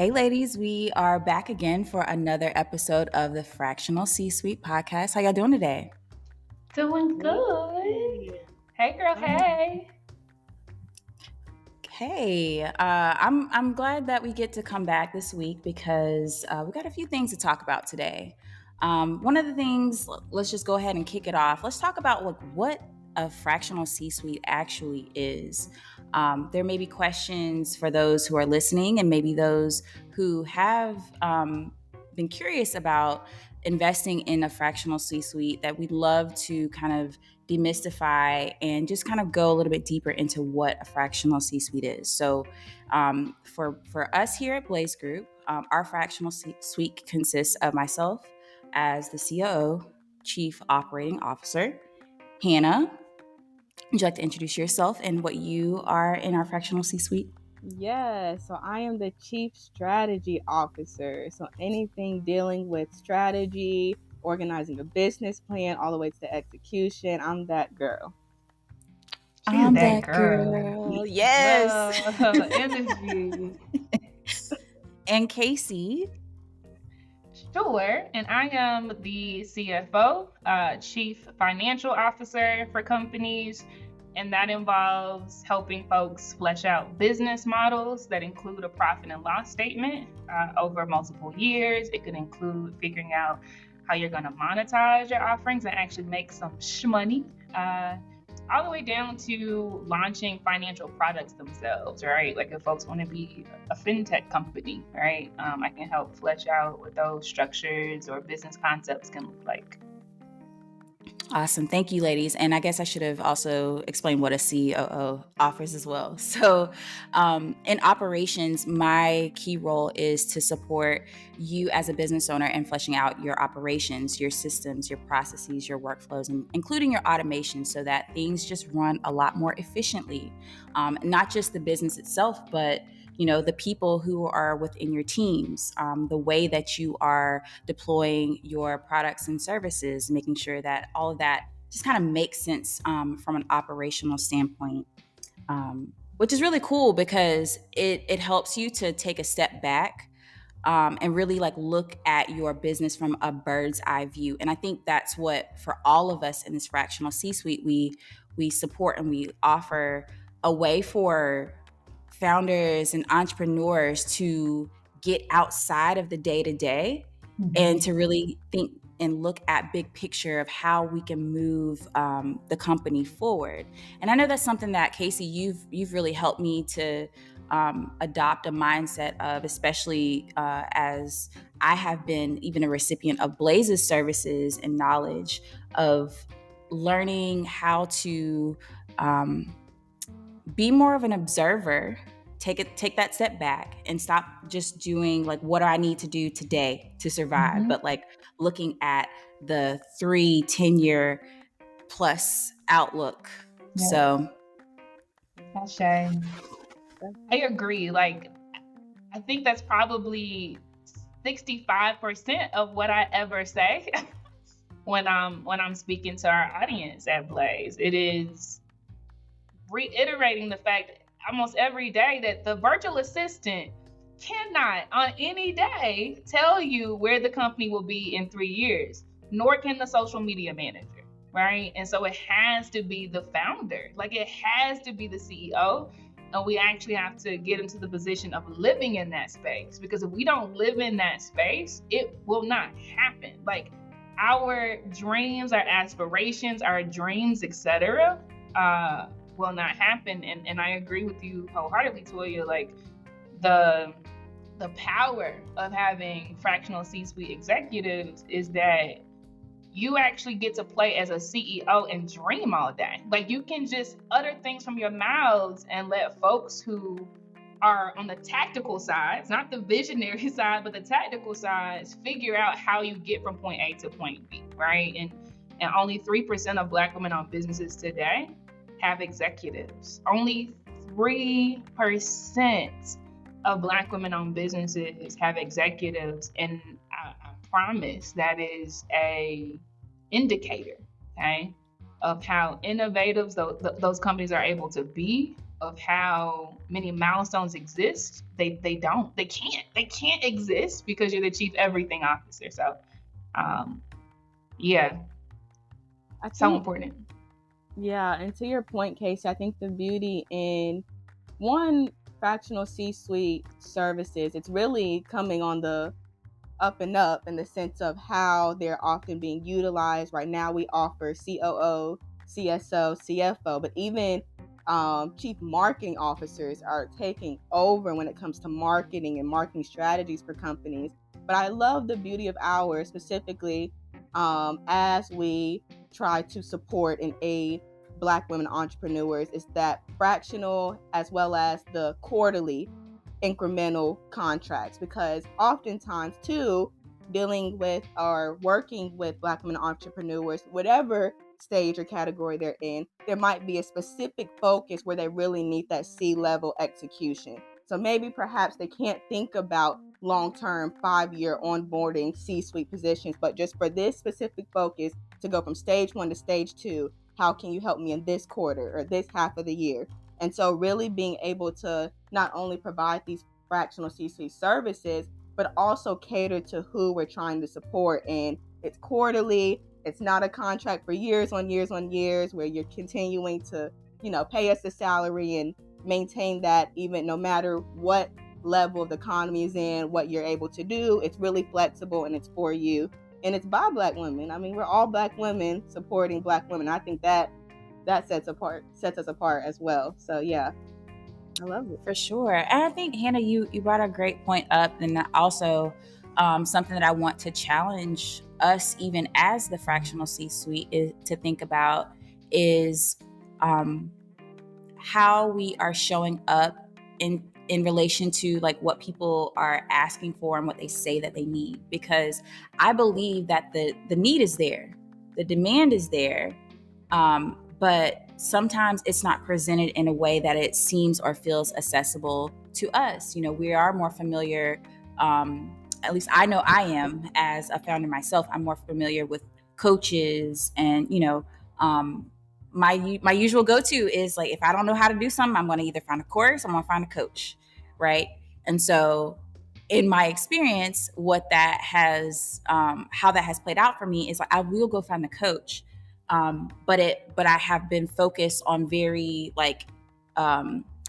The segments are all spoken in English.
Hey, ladies, we are back again for another episode of the Fractional C-Suite podcast. How y'all doing today? Doing good. Hey, girl. Hey. Hey, I'm glad that we get to come back this week because we got a few things to talk about today. One of the things, let's just go ahead and kick it off. Let's talk about what a fractional C-suite actually is. There may be questions for those who are listening, and maybe those who have been curious about investing in a fractional C-suite that we'd love to kind of demystify and just kind of go a little bit deeper into what a fractional C-suite is. So, for us here at Blaze Group, our fractional C-suite consists of myself as the COO, Chief Operating Officer. Hannah, would you like to introduce yourself and what you are in our fractional C-suite? Yeah, so I am the Chief Strategy Officer. So anything dealing with strategy, organizing a business plan, all the way to the execution, I'm that girl. I'm that girl. Yes. Energy. And Casey. Sure. And I am the CFO, Chief Financial Officer for companies. And that involves helping folks flesh out business models that include a profit and loss statement over multiple years. It could include figuring out how you're going to monetize your offerings and actually make some money, all the way down to launching financial products themselves, right? Like if folks want to be a fintech company, right? I can help flesh out what those structures or business concepts can look like. Awesome. Thank you, ladies. And I guess I should have also explained what a COO offers as well. So, in operations, my key role is to support you as a business owner in fleshing out your operations, your systems, your processes, your workflows, and including your automation so that things just run a lot more efficiently. Not just the business itself, but the people who are within your teams, the way that you are deploying your products and services, making sure that all of that just kind of makes sense from an operational standpoint, which is really cool because it helps you to take a step back and really look at your business from a bird's eye view. And I think that's what, for all of us in this fractional C-suite, we support and we offer a way for founders and entrepreneurs to get outside of the day-to-day and to really think and look at big picture of how we can move the company forward. And I know that's something that, Casey, you've really helped me to adopt a mindset of, especially as I have been even a recipient of Blaze's services and knowledge of learning how to be more of an observer, take that step back and stop just doing what do I need to do today to survive, but looking at the 3-10 year plus outlook. Yeah. So I agree. I think that's probably 65% of what I ever say when I'm speaking to our audience at Blaze. It is reiterating the fact almost every day that the virtual assistant cannot on any day tell you where the company will be in 3 years, nor can the social media manager, right? And so it has to be the founder, it has to be the CEO. And we actually have to get into the position of living in that space, because if we don't live in that space, it will not happen. Our dreams, our aspirations, our dreams, etc., will not happen. And I agree with you wholeheartedly, Toya. The power of having fractional C-suite executives is that you actually get to play as a CEO and dream all day. You can just utter things from your mouths and let folks who are on the tactical sides, not the visionary side, but the tactical sides, figure out how you get from point A to point B, right? And only 3% of Black women-owned businesses today have executives. Only 3% of Black women-owned businesses have executives, and I promise that is a indicator, okay? of how innovative those companies are able to be, of how many milestones exist. They can't exist because you're the chief everything officer. So yeah, I so think, important. yeah, and to your point, Casey, I think the beauty in one fractional C-suite services, it's really coming on the up and up in the sense of how they're often being utilized. Right now, we offer COO, CSO, CFO, but even chief marketing officers are taking over when it comes to marketing and marketing strategies for companies. But I love the beauty of ours, specifically as we try to support and aid Black women entrepreneurs, is that fractional as well as the quarterly incremental contracts, because oftentimes too, dealing with or working with Black women entrepreneurs, whatever stage or category they're in, there might be a specific focus where they really need that C-level execution. So maybe perhaps they can't think about long-term 5-year onboarding C-suite positions, but just for this specific focus to go from stage 1 to stage 2, how can you help me in this quarter or this half of the year? And so really being able to not only provide these fractional C-suite services, but also cater to who we're trying to support. And it's quarterly. It's not a contract for years on years on years where you're continuing to, pay us the salary and maintain that even no matter what level of the economy is in, what you're able to do. It's really flexible and it's for you. And it's by Black women. I mean, we're all Black women supporting Black women. I think that sets us apart as well. So yeah, I love it. For sure. And I think, Hannah, you brought a great point up, and also something that I want to challenge us, even as the fractional C-suite, is to think about is how we are showing up in relation to like what people are asking for and what they say that they need. Because I believe that the need is there, the demand is there, but sometimes it's not presented in a way that it seems or feels accessible to us. We are more familiar, at least I know I am as a founder myself, I'm more familiar with coaches and, my usual go-to is like, if I don't know how to do something, I'm going to either find a course, I'm going to find a coach, right? And so in my experience, what that has, how that has played out for me is like, I will go find the coach. But I have been focused on very like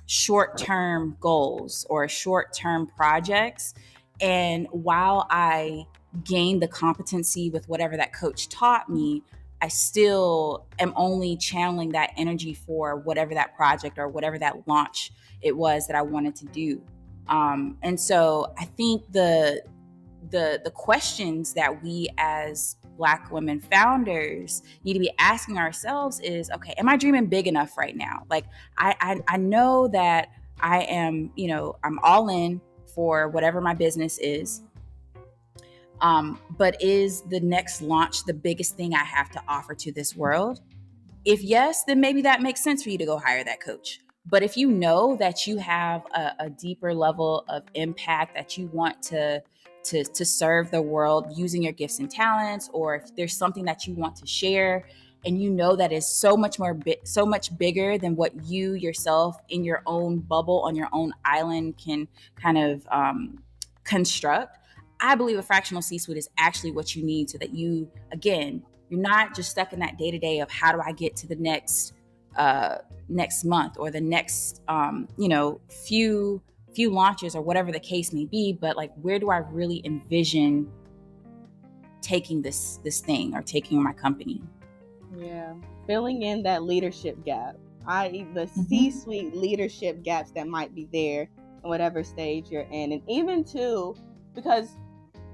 short-term goals or short-term projects. And while I gained the competency with whatever that coach taught me, I still am only channeling that energy for whatever that project or whatever that launch it was that I wanted to do. And so I think the questions that we as Black women founders need to be asking ourselves is, okay, am I dreaming big enough right now? Like I know that I am, I'm all in for whatever my business is. But is the next launch the biggest thing I have to offer to this world? If yes, then maybe that makes sense for you to go hire that coach. But if you know that you have a deeper level of impact that you want to serve the world using your gifts and talents, or if there's something that you want to share and you know that is so much bigger than what you yourself in your own bubble on your own island can kind of construct, I believe a fractional C-suite is actually what you need so that you, again, you're not just stuck in that day-to-day of how do I get to the next month or the next few launches or whatever the case may be, but like, where do I really envision taking this thing or taking my company? Yeah, filling in that leadership gap, i.e. the C-suite leadership gaps that might be there in whatever stage you're in. And even too, because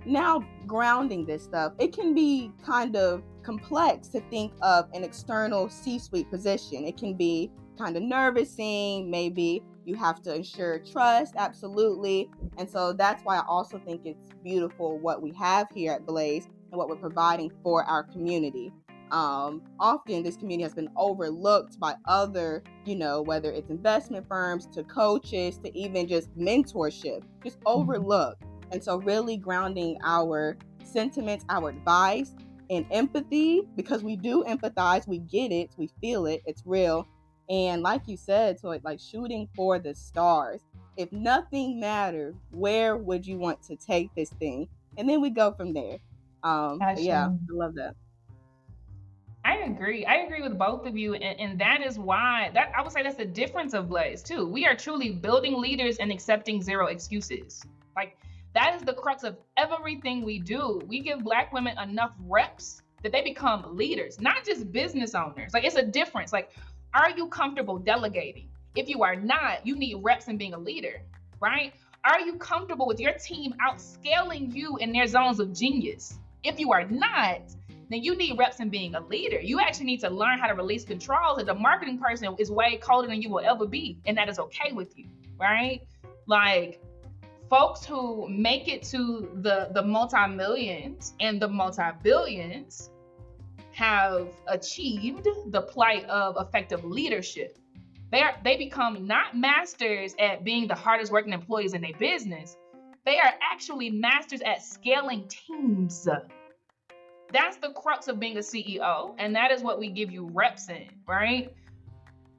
now grounding this stuff, it can be kind of complex to think of an external C-suite position. It can be kind of nervousing. Maybe you have to ensure trust, absolutely. And so that's why I also think it's beautiful what we have here at Blaze and what we're providing for our community. Often this community has been overlooked by other, whether it's investment firms to coaches to even just mentorship, just overlooked. And so really grounding our sentiments, our advice and empathy, because we do empathize, we get it, we feel it, it's real. And like you said, so like shooting for the stars. If nothing mattered, where would you want to take this thing? And then we go from there. But yeah, I love that. I agree. I agree with both of you. And that is why that I would say that's the difference of Blaze too. We are truly building leaders and accepting zero excuses. Like that is the crux of everything we do. We give Black women enough reps that they become leaders, not just business owners. Like it's a difference. Like, are you comfortable delegating? If you are not, you need reps in being a leader, right? Are you comfortable with your team outscaling you in their zones of genius? If you are not, then you need reps in being a leader. You actually need to learn how to release controls. And the marketing person is way colder than you will ever be, and that is okay with you, right? Like folks who make it to the multi-millions and the multi-billions have achieved the plight of effective leadership. They become not masters at being the hardest working employees in their business. They are actually masters at scaling teams. That's the crux of being a CEO, and that is what we give you reps in, right?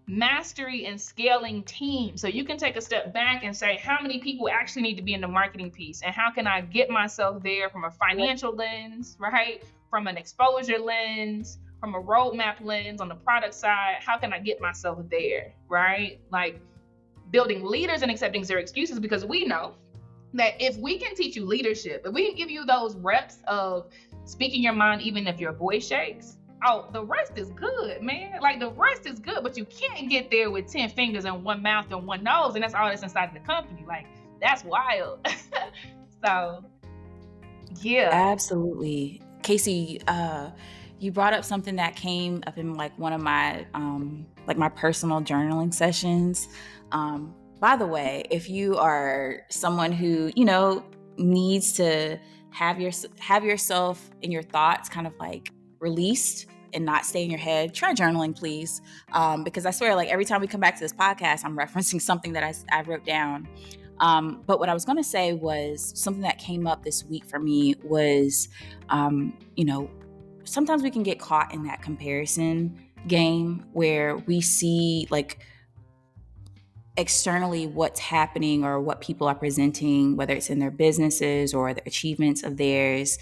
Mastery and scaling teams. So you can take a step back and say, how many people actually need to be in the marketing piece? And how can I get myself there from a financial lens, right? From an exposure lens, from a roadmap lens on the product side? How can I get myself there, right? Like building leaders and accepting zero excuses, because we know that if we can teach you leadership, if we can give you those reps of speaking your mind even if your voice shakes, oh, the rest is good, man. Like the rest is good, but you can't get there with 10 fingers and one mouth and one nose, and that's all that's inside of the company. Like that's wild. So yeah. Absolutely. Casey, you brought up something that came up in like one of my my personal journaling sessions. By the way, if you are someone who, needs to have yourself and your thoughts kind of like released and not stay in your head, try journaling, please. Because I swear, like every time we come back to this podcast, I'm referencing something that I wrote down. But what I was going to say was something that came up this week for me was, sometimes we can get caught in that comparison game where we see like externally what's happening or what people are presenting, whether it's in their businesses or the achievements of theirs.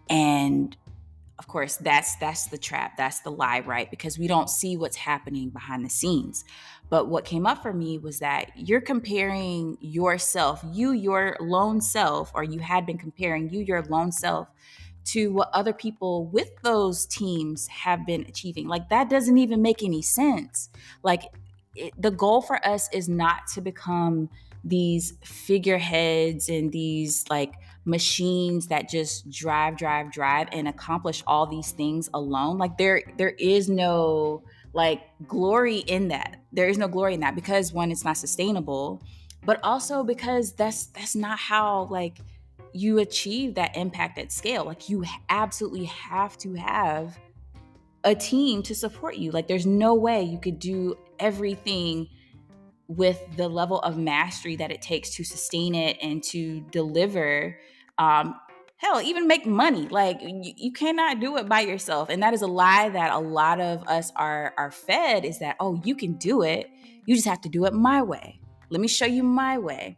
And of course, that's the trap. That's the lie, right? Because we don't see what's happening behind the scenes. But what came up for me was that you're comparing yourself, your lone self, or you had been comparing your lone self to what other people with those teams have been achieving. Like that doesn't even make any sense. Like the goal for us is not to become these figureheads and these like machines that just drive and accomplish all these things alone. Like there is no like glory in that. There is no glory in that because one, it's not sustainable, but also because that's not how like you achieve that impact at scale. Like you absolutely have to have a team to support you. Like there's no way you could do everything with the level of mastery that it takes to sustain it and to deliver. Hell, even make money. Like you cannot do it by yourself. And that is a lie that a lot of us are fed, is that, oh, you can do it. You just have to do it my way. Let me show you my way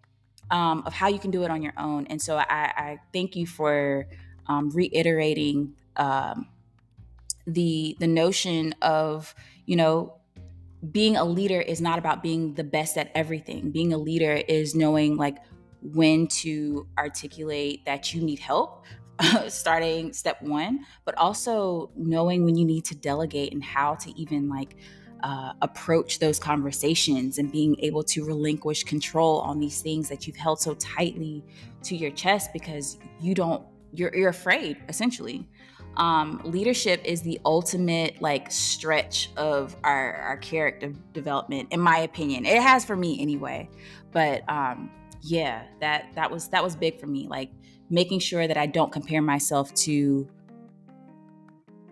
of how you can do it on your own. And so I thank you for reiterating the notion of, being a leader is not about being the best at everything. Being a leader is knowing like when to articulate that you need help, starting step one, but also knowing when you need to delegate and how to even like approach those conversations and being able to relinquish control on these things that you've held so tightly to your chest because you're afraid, essentially. Leadership is the ultimate like stretch of our character development, in my opinion. It has for me anyway. But yeah, that was big for me. Like making sure that I don't compare myself to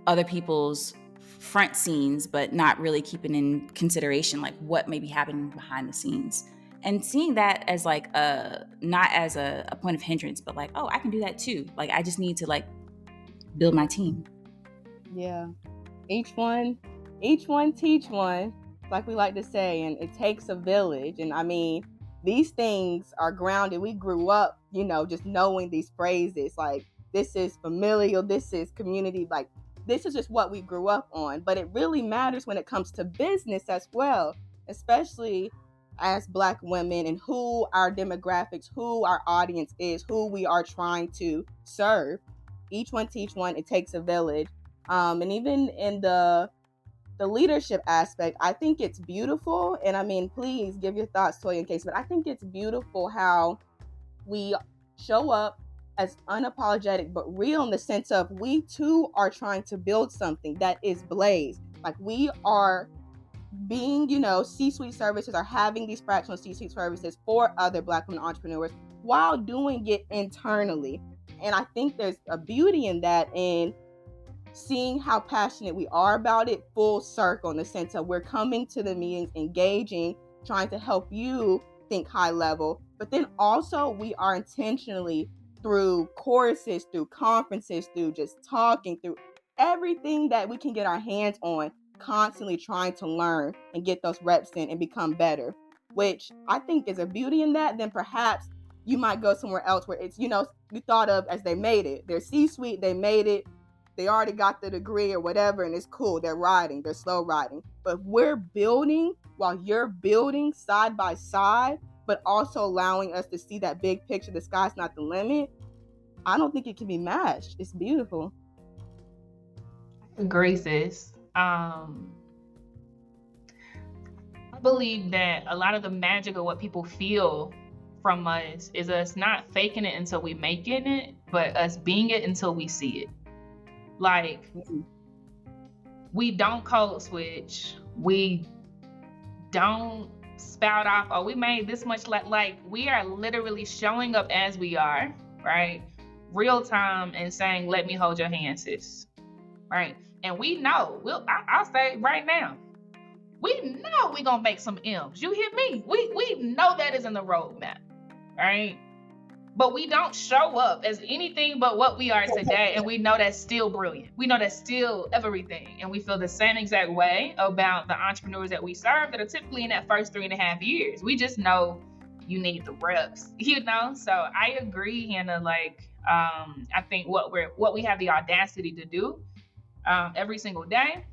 other people's front scenes, but not really keeping in consideration like what may be happening behind the scenes. And seeing that as like not as a point of hindrance, but like, oh, I can do that too. Like I just need to like build my team. Yeah. Each one teach one, like we like to say, and it takes a village. And I mean, these things are grounded. We grew up, just knowing these phrases, like this is familial, this is community, like this is just what we grew up on. But it really matters when it comes to business as well, especially as Black women, and who our demographics, who our audience is, who we are trying to serve. Each one teach one. It takes a village. And even in the leadership aspect, I think it's beautiful. And I mean, please give your thoughts, Toya and Case, but I think it's beautiful how we show up as unapologetic but real, in the sense of we too are trying to build something that is Blaze. Like we are being, C-suite services, are having these fractional C-suite services for other Black women entrepreneurs while doing it internally. And I think there's a beauty in that, and seeing how passionate we are about it full circle, in the sense of we're coming to the meetings, engaging, trying to help you think high level, but then also we are intentionally, through courses, through conferences, through just talking, through everything that we can get our hands on, constantly trying to learn and get those reps in and become better, which I think is a beauty in that. Then perhaps you might go somewhere else where it's, you thought of as they made it. They're C-suite, they made it, they already got the degree or whatever, and it's cool. They're riding, they're slow riding. But we're building while you're building side by side, but also allowing us to see that big picture. The sky's not the limit. I don't think it can be matched. It's beautiful. I agree, sis. I believe that a lot of the magic of what people feel from us is us not faking it until we making it, but us being it until we see it. Like, we don't code switch. We don't spout off, oh, we made this much. Like we are literally showing up as we are, right? Real time, and saying, let me hold your hand, sis. Right? And we know, I'll say right now, we know we're going to make some M's. You hear me? We know that is in the roadmap, right? But we don't show up as anything but what we are today. And we know that's still brilliant. We know that's still everything. And we feel the same exact way about the entrepreneurs that we serve that are typically in that first 3.5 years. We just know you need the reps, So I agree, Hannah. Like, I think what we have the audacity to do every single day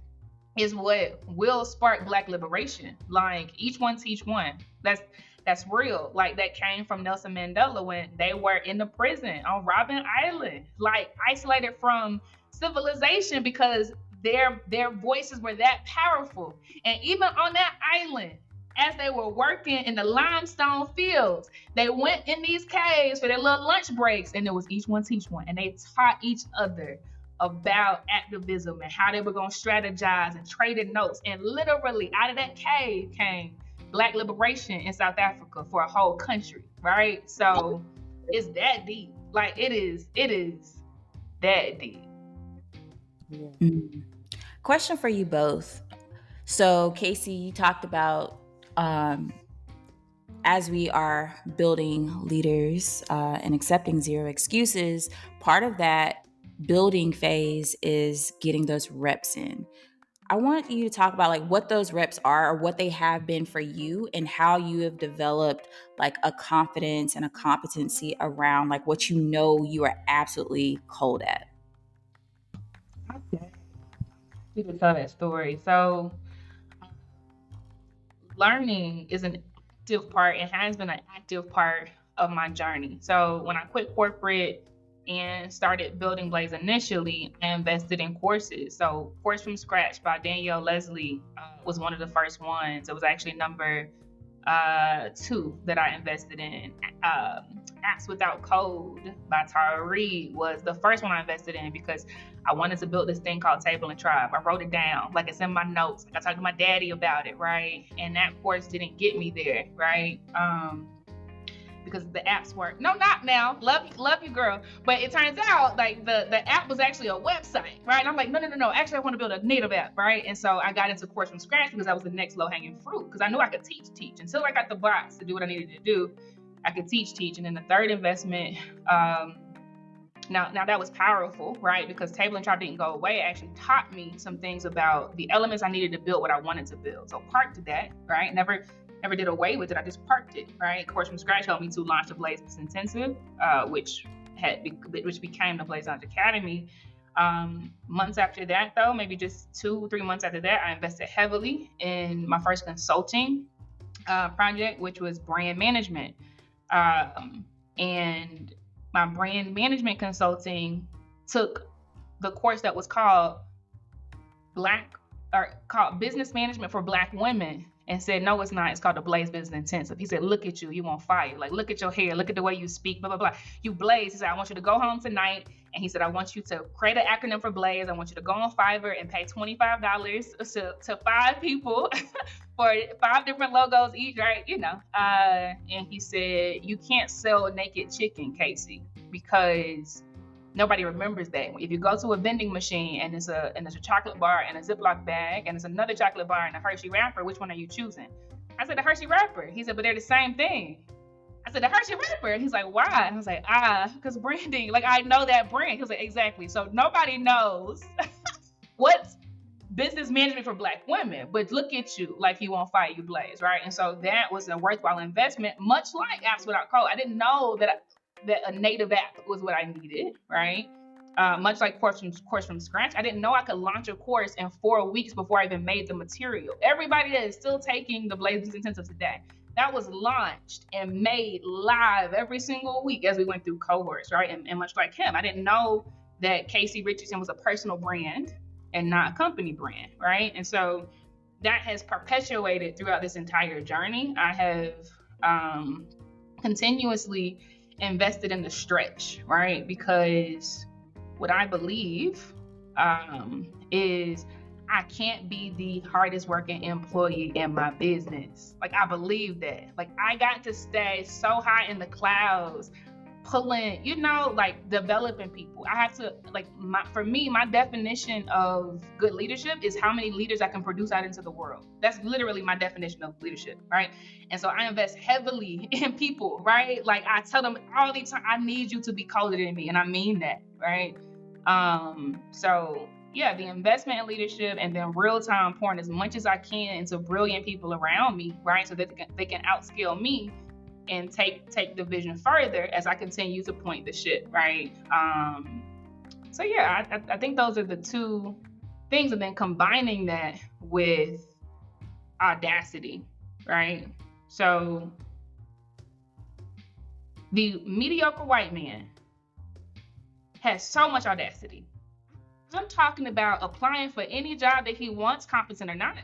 is what will spark Black liberation. Like, each one teach one. That's real. Like, that came from Nelson Mandela when they were in the prison on Robben Island, like isolated from civilization because their voices were that powerful. And even on that island, as they were working in the limestone fields, they went in these caves for their little lunch breaks, and it was each one teach one. And they taught each other about activism and how they were going to strategize and traded notes. And literally out of that cave came Black liberation in South Africa for a whole country, right? So it's that deep. Like, it is that deep. Yeah. Mm-hmm. Question for you both. So Casey, you talked about as we are building leaders and accepting zero excuses, part of that building phase is getting those reps in. I want you to talk about like what those reps are or what they have been for you, and how you have developed like a confidence and a competency around like what you are absolutely cold at. We can tell that story. So learning is an active part and has been an active part of my journey. So when I quit corporate and started building Blaze initially, I invested in courses. So Course from Scratch by Danielle Leslie was one of the first ones. It was actually number 2 that I invested in. Apps Without Code by Tara Reid was the first one I invested in because I wanted to build this thing called Table and Tribe. I wrote it down, like it's in my notes. Like I talked to my daddy about it, right? And that course didn't get me there, right? Because the apps weren't. No, not now. Love you, girl. But it turns out like the app was actually a website, right? And I'm like, no. Actually, I want to build a native app, right? And so I got into Course from Scratch because that was the next low hanging fruit. Because I knew I could teach until I got the box to do what I needed to do. I could teach. And then the third investment Now that was powerful, right? Because table and chart didn't go away. It actually taught me some things about the elements I needed to build what I wanted to build. So parked that, right? Never did away with it. I just parked it, right? Course from Scratch helped me to launch the Blaze Business Intensive, which became the Blaze Launch Academy. Months after that, though, maybe just 2-3 months after that, I invested heavily in my first consulting project, which was brand management. And my brand management consulting took the course that was called Business Management for Black Women, and said, no, it's not. It's called the Blaze Business Intensive. He said, look at you. You on fire. Like, look at your hair. Look at the way you speak, blah, blah, blah. You blaze. He said, I want you to go home tonight. And he said, I want you to create an acronym for Blaze. I want you to go on Fiverr and pay $25 to 5 people for 5 different logos each, right? And he said, you can't sell naked chicken, Casey, because nobody remembers that. If you go to a vending machine and it's a chocolate bar and a Ziploc bag and it's another chocolate bar and a Hershey wrapper, which one are you choosing? I said, the Hershey wrapper. He said, but they're the same thing. I said, the Hershey wrapper. He's like, why? And I was like, because branding. Like, I know that brand. He was like, exactly. So nobody knows what's business management for Black women, but look at you, like you on fire, you blaze, right? And so that was a worthwhile investment, much like Apps Without Code. I didn't know that a native app was what I needed, right? Much like course from Scratch, I didn't know I could launch a course in 4 weeks before I even made the material. Everybody that is still taking the Blaze Business Intensive today, that was launched and made live every single week as we went through cohorts, right? And much like him, I didn't know that Casey Richardson was a personal brand and not a company brand, right? And so that has perpetuated throughout this entire journey. I have continuously invested in the stretch, right? Because what I believe is I can't be the hardest working employee in my business. Like, I believe that. Like, I got to stay so high in the clouds, pulling, like developing people. I have to, like, for me, my definition of good leadership is how many leaders I can produce out into the world. That's literally my definition of leadership, right? And so I invest heavily in people, right? Like, I tell them all the time, I need you to be colder than me. And I mean that, right? So yeah, the investment in leadership, and then real-time pouring as much as I can into brilliant people around me, right? So that they can outscale me and take the vision further as I continue to point the ship, right? So yeah, I think those are the two things, and then combining that with audacity, right? So the mediocre white man has so much audacity. I'm talking about applying for any job that he wants, competent or not.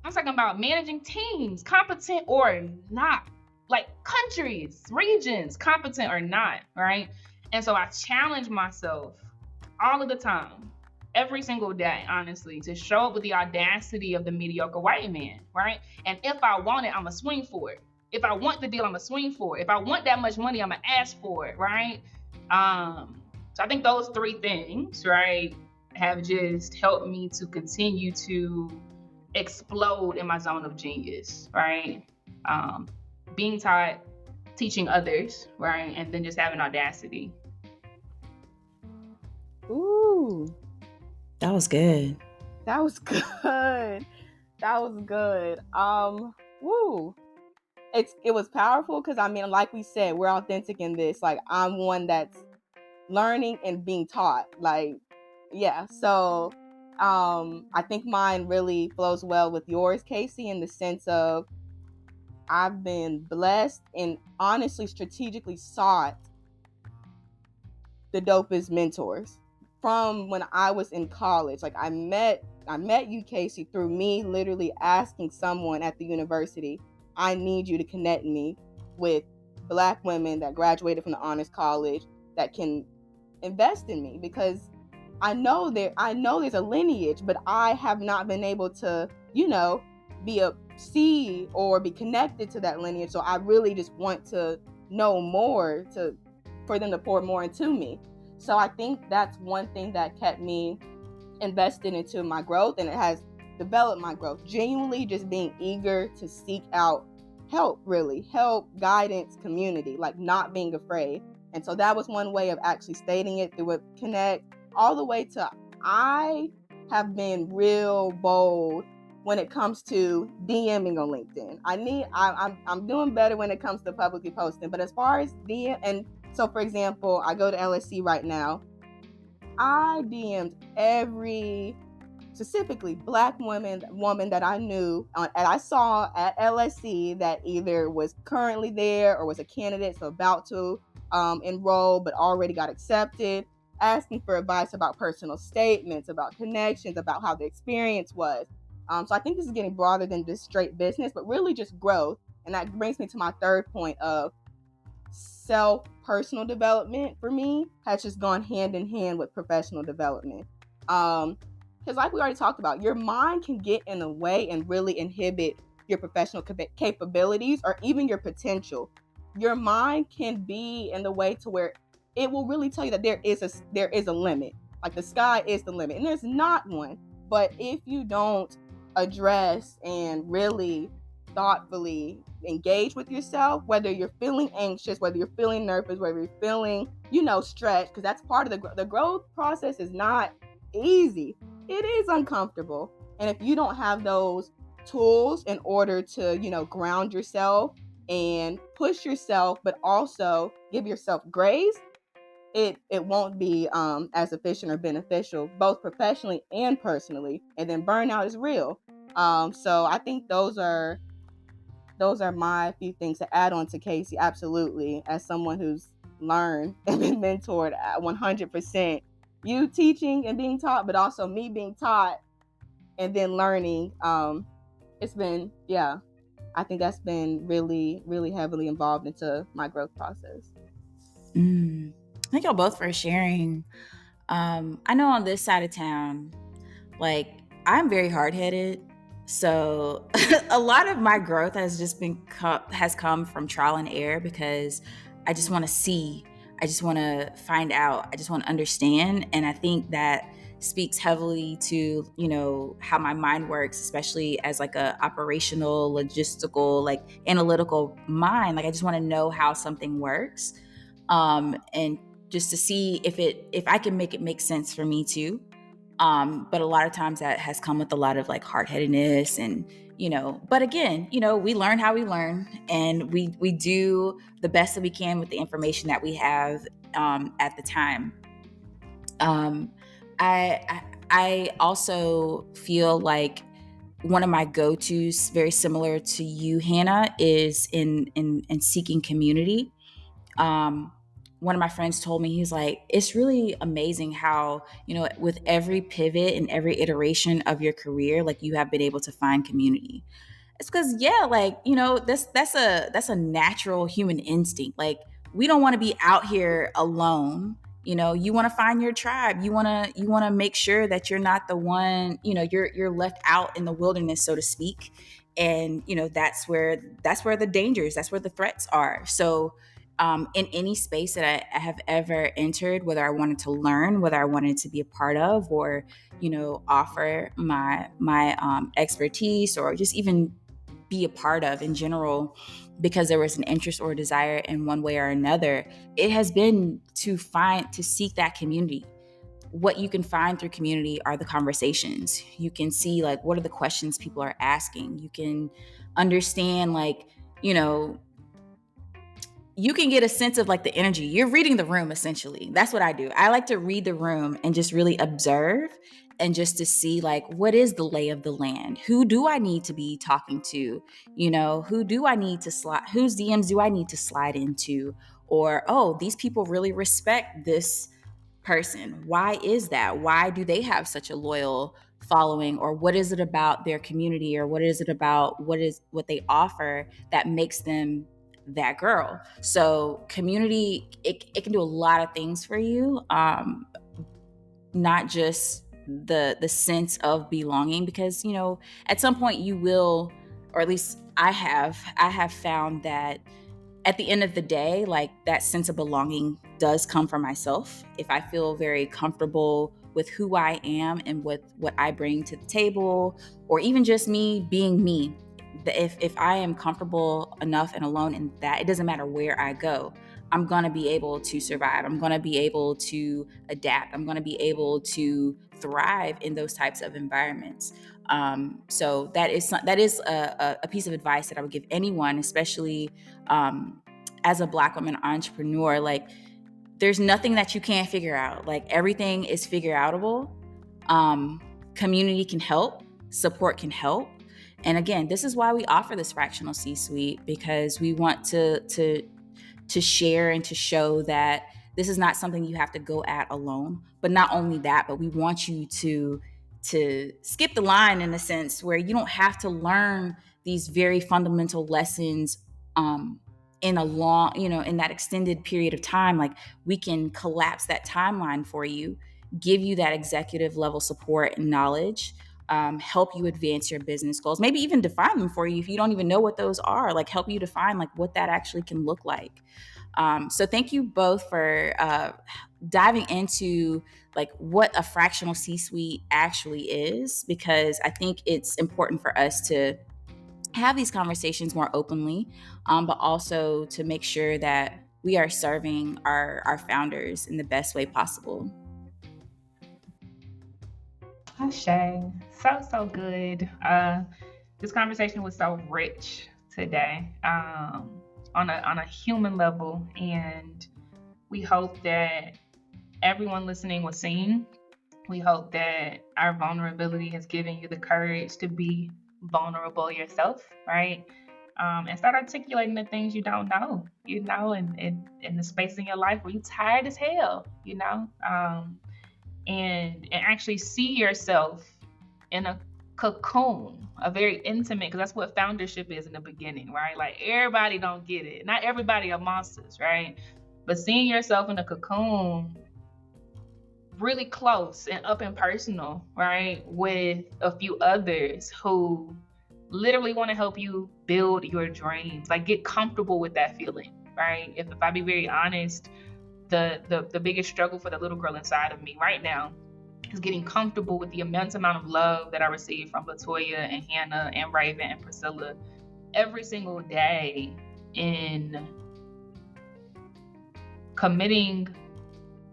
I'm talking about managing teams, competent or not. Like countries, regions, competent or not, right? And so I challenge myself all of the time, every single day, honestly, to show up with the audacity of the mediocre white man, right? And if I want it, I'm gonna swing for it. If I want the deal, I'm gonna swing for it. If I want that much money, I'm gonna ask for it, right? So I think those 3 things, right, have just helped me to continue to explode in my zone of genius, right? Being taught, teaching others, right? And then just having audacity. Ooh. That was good. That was good. That was good. Woo. It was powerful because, I mean, like we said, we're authentic in this. Like, I'm one that's learning and being taught. Like, yeah. So I think mine really flows well with yours, Casey, in the sense of I've been blessed and honestly strategically sought the dopest mentors from when I was in college. Like, I met you, Casey, through me literally asking someone at the university, I need you to connect me with Black women that graduated from the honors college that can invest in me, because I know there's a lineage, but I have not been able to, see or be connected to that lineage. So I really just want to know more for them to pour more into me. So I think that's one thing that kept me invested into my growth, and it has developed my growth. Genuinely just being eager to seek out help, guidance, community, like not being afraid. And so that was one way of actually stating it through a connect, all the way to I have been real bold when it comes to DMing on LinkedIn. I'm doing better when it comes to publicly posting, but as far as DM, and so for example, I go to LSC right now. I DM'd every specifically Black woman that I knew and I saw at LSC that either was currently there or was a candidate, so about to enroll but already got accepted, asking for advice about personal statements, about connections, about how the experience was. So I think this is getting broader than just straight business, but really just growth. And that brings me to my third point of personal development for me has just gone hand in hand with professional development. Because like we already talked about, your mind can get in the way and really inhibit your professional capabilities or even your potential. Your mind can be in the way to where it will really tell you that there is a limit. Like the sky is the limit, and there's not one. But if you don't address and really thoughtfully engage with yourself, whether you're feeling anxious, whether you're feeling nervous, whether you're feeling, stretched, because that's part of the growth process is not easy. It is uncomfortable. And if you don't have those tools in order to, ground yourself and push yourself, but also give yourself grace, it won't be as efficient or beneficial, both professionally and personally. And then burnout is real. So I think those are my few things to add on to Casey. Absolutely. As someone who's learned and been mentored 100%, you teaching and being taught, but also me being taught and then learning. It's been, I think that's been really, really heavily involved into my growth process. Thank y'all both for sharing. I know on this side of town, like, I'm very hard-headed. So a lot of my growth has come from trial and error, because I just want to see, I just want to find out, I just want to understand. And I think that speaks heavily to, how my mind works, especially as like a operational, logistical, like analytical mind. Like I just want to know how something works. And just to see if I can make it make sense for me too. But a lot of times that has come with a lot of like hard-headedness and, but again, we learn how we learn, and we do the best that we can with the information that we have at the time. I also feel like one of my go-tos, very similar to you, Hannah, is in seeking community. One of my friends told me, he's like, it's really amazing how, with every pivot and every iteration of your career, like you have been able to find community. It's because, that's a natural human instinct. Like, we don't want to be out here alone. You want to find your tribe. You want to make sure that you're not the one, you're left out in the wilderness, so to speak. And, that's where the dangers, that's where the threats are. So, in any space that I have ever entered, whether I wanted to learn, whether I wanted to be a part of, or, offer my expertise, or just even be a part of in general, because there was an interest or desire in one way or another, it has been to seek that community. What you can find through community are the conversations. You can see like, what are the questions people are asking? You can understand, like, you can get a sense of like the energy. You're reading the room, essentially. That's what I do. I like to read the room and just really observe, and just to see like, what is the lay of the land? Who do I need to be talking to? Who do I need to whose DMs do I need to slide into? Or, oh, these people really respect this person. Why is that? Why do they have such a loyal following? Or what is it about their community? Or what is it about what they offer that makes them that girl? So community, it can do a lot of things for you. Not just the sense of belonging, because, at some point you will, or at least I have found that at the end of the day, like, that sense of belonging does come from myself. If I feel very comfortable with who I am and with what I bring to the table, or even just me being me, if I am comfortable enough and alone in that, it doesn't matter where I go, I'm going to be able to survive. I'm going to be able to adapt. I'm going to be able to thrive in those types of environments. So that is a piece of advice that I would give anyone, especially as a Black woman entrepreneur. Like, there's nothing that you can't figure out. Like, everything is figure outable. Community can help, support can help. And again, this is why we offer this fractional C-suite, because we want to share and to show that this is not something you have to go at alone. But not only that, but we want you to skip the line, in a sense where you don't have to learn these very fundamental lessons in a long, in that extended period of time. Like, we can collapse that timeline for you, give you that executive level support and knowledge, help you advance your business goals, maybe even define them for you if you don't even know what those are, like help you define like what that actually can look like. So thank you both for diving into like what a fractional C-suite actually is, because I think it's important for us to have these conversations more openly, but also to make sure that we are serving our founders in the best way possible. Ashe. So good. This conversation was so rich today, on a human level, and we hope that everyone listening was seen. We hope that our vulnerability has given you the courage to be vulnerable yourself, right? And start articulating the things you don't know, in the space in your life where you're tired as hell, and actually see yourself in a cocoon, a very intimate, because that's what foundership is in the beginning, right? Like, everybody don't get it. Not everybody are monsters, right? But seeing yourself in a cocoon, really close and up and personal, right? With a few others who literally want to help you build your dreams. Like, get comfortable with that feeling, right? If I be very honest, the biggest struggle for the little girl inside of me right now is getting comfortable with the immense amount of love that I receive from Latoya and Hannah and Raven and Priscilla every single day, in committing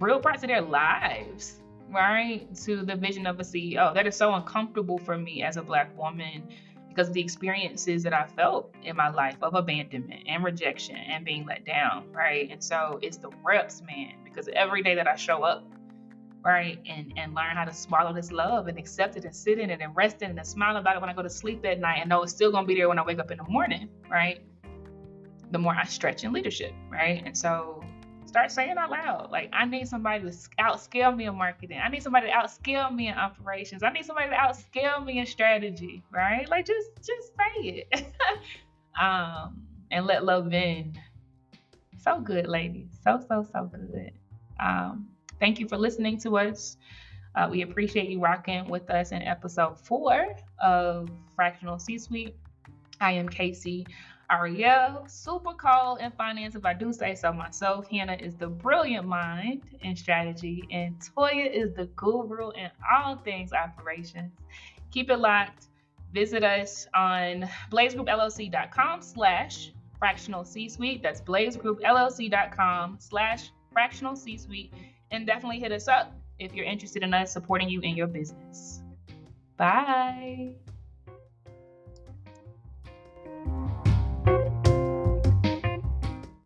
real parts of their lives, right, to the vision of a CEO. That is so uncomfortable for me as a Black woman, because of the experiences that I felt in my life of abandonment and rejection and being let down, right? And so it's the reps, man, because every day that I show up, right, and learn how to swallow this love and accept it and sit in it and rest in it and smile about it when I go to sleep at night, and know it's still gonna be there when I wake up in the morning, right? The more I stretch in leadership, right? And so start saying out loud, like, I need somebody to outscale me in marketing. I need somebody to outscale me in operations. I need somebody to outscale me in strategy, right? Like, just say it. And let love in. So good, ladies. So good. Thank you for listening to us. We appreciate you rocking with us in episode 4 of Fractional C-Suite. I am Casey Ariel, super cold in finance, if I do say so myself. Hannah is the brilliant mind in strategy, and Toya is the guru in all things operations. Keep it locked. Visit us on blazegroupllc.com/fractional C-suite. That's blazegroupllc.com/fractional C-suite. And definitely hit us up if you're interested in us supporting you in your business. Bye.